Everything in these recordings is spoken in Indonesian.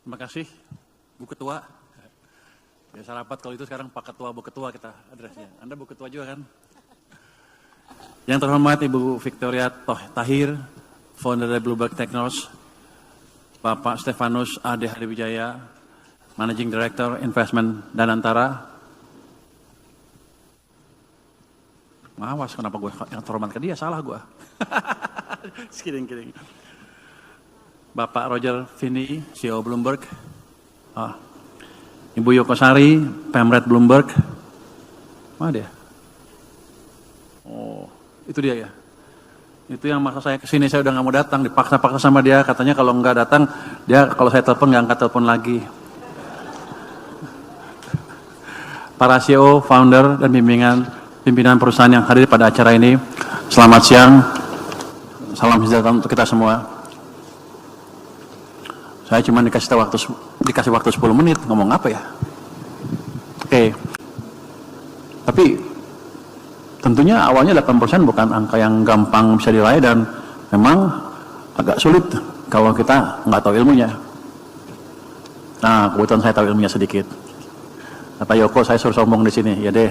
Terima kasih, Bu Ketua. Biasa rapat kalau itu sekarang Pak Ketua, Bu Ketua kita adresnya. Anda Bu Ketua juga kan? Yang terhormat Ibu Victoria Tahir, founder dari Bloomberg Technos, Bapak Stefanus Ade Hadiwijaya, Managing Director Investment Danantara. Awas, kenapa gue yang terhormat ke dia? Salah gue. Kidding. Bapak Roger Finney, CEO Bloomberg. Ibu Yoko Sari, Pemret Bloomberg. Mana dia? Oh, itu dia ya. Itu yang masa saya kesini saya udah nggak mau datang, dipaksa-paksa sama dia. Katanya kalau nggak datang, dia kalau saya telepon nggak angkat telepon lagi. Para CEO, founder dan pimpinan perusahaan yang hadir pada acara ini, selamat siang. Salam sejahtera untuk kita semua. Saya cuma dikasih waktu 10 menit, ngomong apa ya? Oke. Tapi tentunya awalnya 8% bukan angka yang gampang bisa diraih dan memang agak sulit kalau kita nggak tahu ilmunya. Nah, kebetulan saya tahu ilmunya sedikit. Kata Yoko, saya suruh sombong di sini. Ya deh,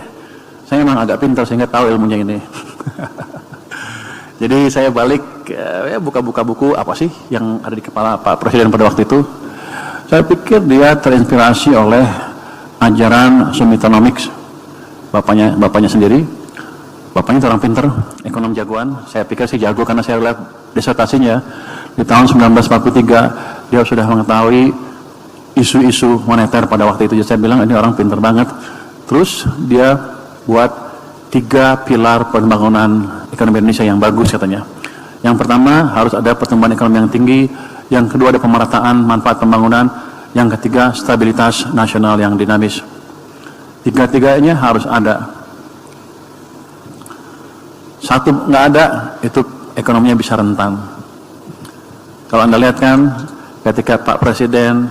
saya memang agak pintar sehingga tahu ilmunya ini. Jadi saya balik buka-buka buku apa sih yang ada di kepala Pak Presiden pada waktu itu. Saya pikir dia terinspirasi oleh ajaran Sumitonomics, bapaknya sendiri. Bapaknya itu orang pinter, ekonom jagoan. Saya pikir sih jago karena saya lihat disertasinya di tahun 1943 dia sudah mengetahui isu-isu moneter pada waktu itu. Jadi saya bilang ini orang pinter banget. Terus dia buat 3 pilar pembangunan ekonomi Indonesia yang bagus katanya. Yang pertama harus ada pertumbuhan ekonomi yang tinggi, yang kedua ada pemerataan manfaat pembangunan, yang ketiga stabilitas nasional yang dinamis. 3-tiganya harus ada. Satu nggak ada, itu ekonominya bisa rentan. Kalau Anda lihat kan, ketika Pak Presiden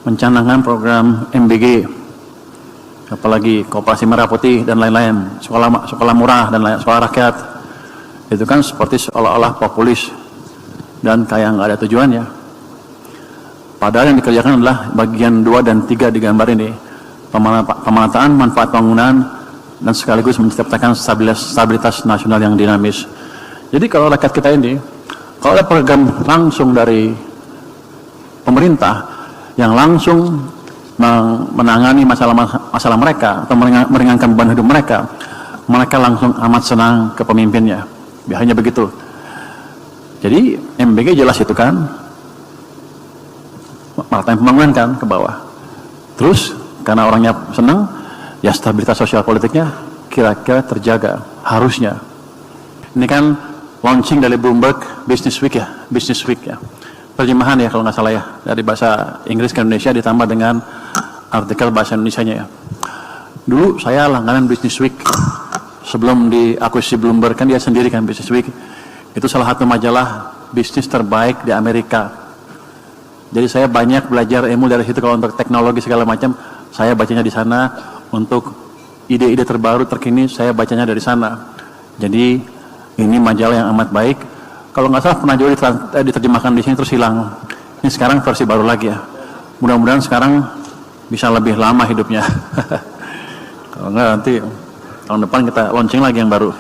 mencanangkan program MBG, apalagi Koperasi Merah Putih dan lain-lain, sekolah murah dan lain, sekolah rakyat, itu kan seperti seolah-olah populis dan kayak nggak ada tujuannya. Padahal yang dikerjakan adalah bagian 2 dan 3 di gambar ini, pemerataan manfaat bangunan dan sekaligus menciptakan stabilitas nasional yang dinamis. Jadi kalau rakyat kita ini, kalau ada program langsung dari pemerintah yang langsung menangani masalah mereka atau meringankan beban hidup mereka langsung amat senang ke pemimpinnya. Biasanya begitu. Jadi MBG jelas itu kan, pemerataan pembangunan kan ke bawah. Terus karena orangnya senang, ya stabilitas sosial politiknya kira-kira terjaga, harusnya. Ini kan launching dari Bloomberg Business Week ya. Terjemahan ya kalau nggak salah ya, dari bahasa Inggris ke Indonesia ditambah dengan artikel bahasa Indonesianya ya. Dulu saya langganan Business Week. Sebelum diakuisisi Bloomberg kan dia sendiri kan Business Week. Itu salah satu majalah bisnis terbaik di Amerika. Jadi saya banyak belajar ilmu dari situ. Kalau untuk teknologi segala macam, saya bacanya di sana. Untuk ide-ide terbaru terkini, saya bacanya dari sana. Jadi ini majalah yang amat baik. Kalau nggak salah pernah juga diterjemahkan di sini terus hilang. Ini sekarang versi baru lagi ya. Mudah-mudahan sekarang bisa lebih lama hidupnya. Kalau nggak nanti tahun depan kita launching lagi yang baru.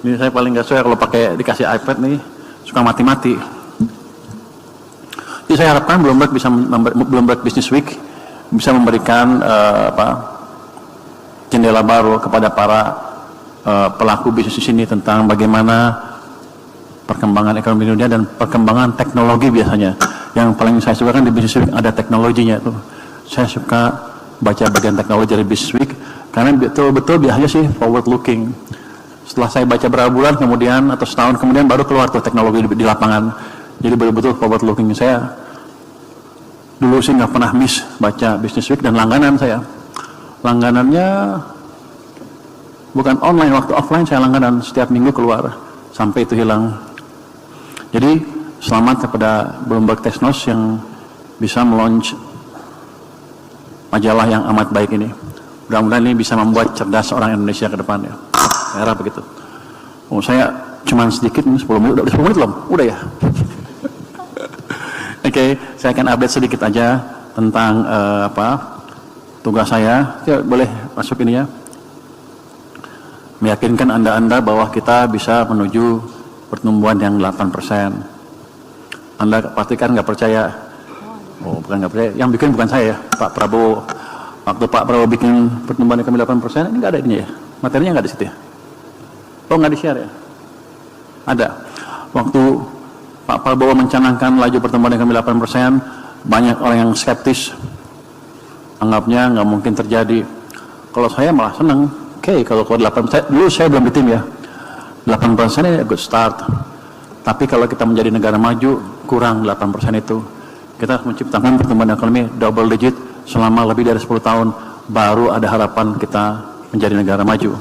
Ini saya paling nggak suka kalau pakai dikasih iPad nih, suka mati-mati. Jadi saya harapkan Bloomberg Business Week bisa memberikan jendela baru kepada para pelaku bisnis di sini tentang bagaimana perkembangan ekonomi dunia dan perkembangan teknologi biasanya. Yang paling saya suka kan di Business Week ada teknologinya tuh. Saya suka baca bagian teknologi dari Business Week karena betul-betul biasanya sih forward looking. Setelah saya baca berapa bulan kemudian atau setahun kemudian baru keluar tuh teknologi di lapangan. Jadi betul-betul forward looking. Saya dulu sih nggak pernah miss baca Business Week dan langganan saya. Langganannya bukan online, waktu offline saya langganan setiap minggu keluar sampai itu hilang. Jadi selamat kepada Bloomberg Technos yang bisa melaunch majalah yang amat baik ini. Mudah-mudahan ini bisa membuat cerdas orang Indonesia ke depan ya. Saya harap begitu. Saya cuma sedikit, 10 menit, udah 10 menit belum? Udah ya? Oke. Oke, saya akan update sedikit aja tentang tugas saya. Ya, boleh masuk ini ya. Meyakinkan Anda bahwa kita bisa menuju pertumbuhan yang 8%. Anda pasti kan nggak percaya. Oh, bukan nggak percaya. Yang bikin bukan saya ya, Pak Prabowo. Waktu Pak Prabowo bikin pertumbuhan yang 8%, ini nggak ada ini ya. Materinya nggak di situ ya. Oh, nggak di-share ya? Ada. Waktu Pak Prabowo mencanangkan laju pertumbuhan yang 8%, banyak orang yang skeptis. Anggapnya nggak mungkin terjadi. Kalau saya malah senang. Oke, kalau 8%, dulu saya belum di tim ya. 8% ini good start. Tapi kalau kita menjadi negara maju, kurang 8% itu. Kita harus menciptakan pertumbuhan ekonomi double digit selama lebih dari 10 tahun. Baru ada harapan kita menjadi negara maju.